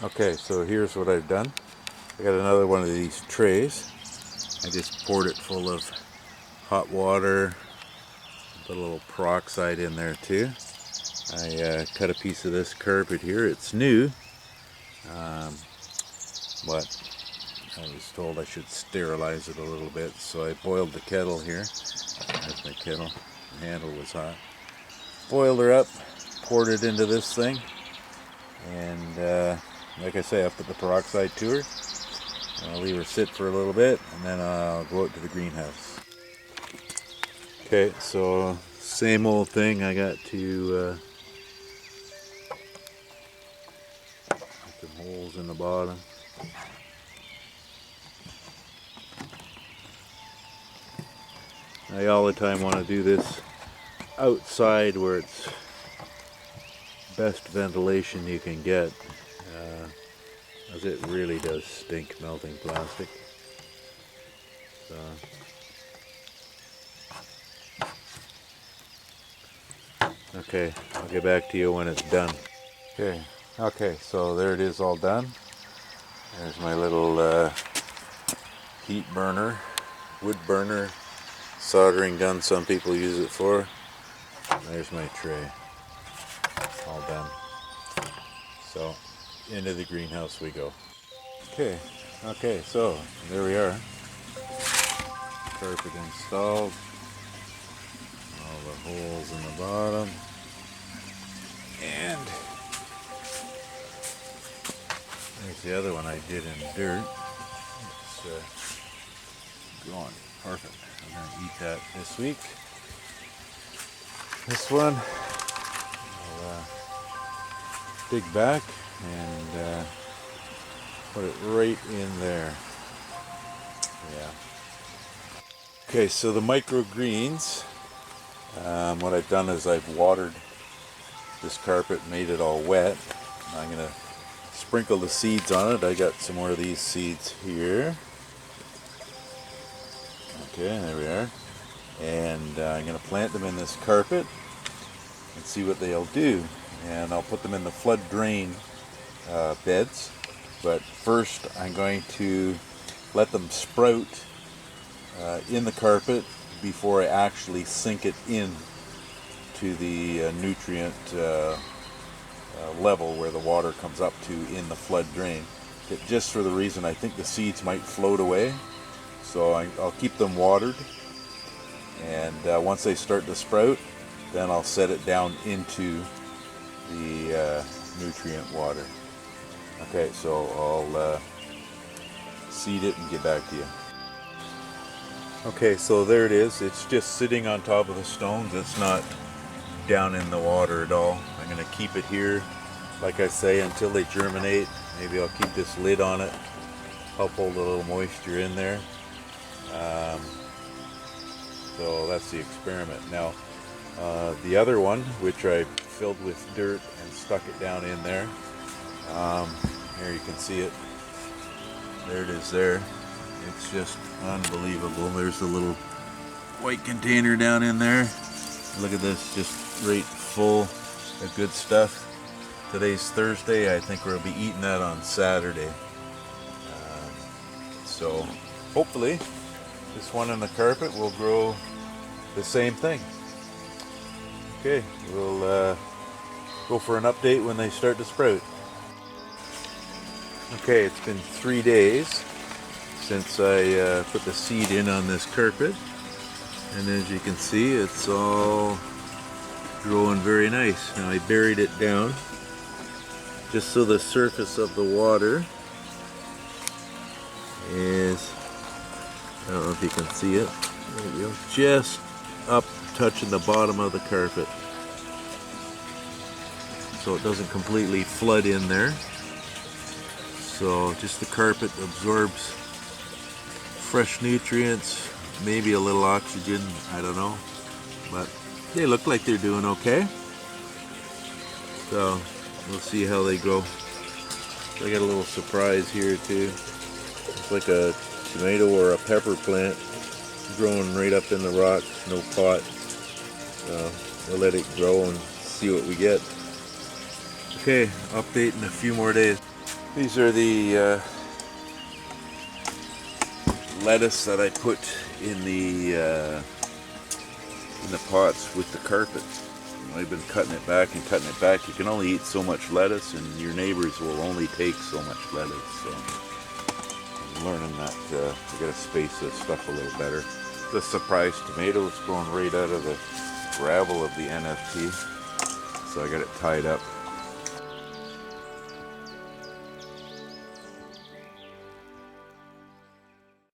Okay, so here's what I've done. I got another one of these trays. I just poured it full of hot water, put a little peroxide in there too. I cut a piece of this carpet here. It's new, but I was told I should sterilize it a little bit, so I boiled the kettle here. There's my kettle. The handle was hot. Boiled her up, poured it into this thing, and like I say, I put the peroxide to her. I'll leave her sit for a little bit, and then I'll go out to the greenhouse. Okay, so same old thing. I got to put some holes in the bottom. I all the time want to do this outside where it's best ventilation you can get, as it really does stink melting plastic. So, okay, I'll get back to you when it's done. Okay, so there it is, all done. There's my little heat burner, wood burner, soldering gun some people use it for. There's my tray, all done. So into the greenhouse we go. Okay, so there we are. Carpet installed, all the holes in the bottom, and there's the other one I did in dirt. It's growing perfect. I'm going to eat that this week. This one I'll dig back and put it right in there. Yeah. Okay, so the microgreens, what I've done is I've watered this carpet, made it all wet. I'm going to sprinkle the seeds on it. I got some more of these seeds here. Okay, there we are. And I'm going to plant them in this carpet and see what they'll do. And I'll put them in the flood drain beds. But first I'm going to let them sprout in the carpet before I actually sink it in to the nutrient level where the water comes up to in the flood drain. Just for the reason I think the seeds might float away. So I'll keep them watered, and once they start to sprout, then I'll set it down into the nutrient water. Okay, so I'll seed it and get back to you. Okay, so there it is. It's just sitting on top of the stones. It's not down in the water at all. I'm going to keep it here, like I say, until they germinate. Maybe I'll keep this lid on it, help hold a little moisture in there. So that's the experiment. Now, the other one, which I filled with dirt and stuck it down in there. Here you can see it. There it is there. It's just unbelievable. There's the little white container down in there. Look at this, just right full of good stuff. Today's Thursday. I think we'll be eating that on Saturday. So hopefully this one in the carpet will grow the same thing. Okay, we'll go for an update when they start to sprout. Okay, it's been 3 days since I put the seed in on this carpet, and as you can see, it's all growing very nice. Now I buried it down just so the surface of the water is, I don't know if you can see it, there you go, just up touching the bottom of the carpet, so it doesn't completely flood in there. So just the carpet absorbs fresh nutrients, maybe a little oxygen, I don't know, but they look like they're doing okay. So we'll see how they grow. I got a little surprise here too. It's like a tomato or a pepper plant growing right up in the rock, no pot. We'll let it grow and see what we get. Okay, update in a few more days. These are the lettuce that I put in the pots with the carpet. I've been cutting it back and cutting it back. You can only eat so much lettuce, and your neighbors will only take so much lettuce. So I'm learning that I gotta space this stuff a little better. The surprise tomato is growing right out of the gravel of the NFT, so I got it tied up.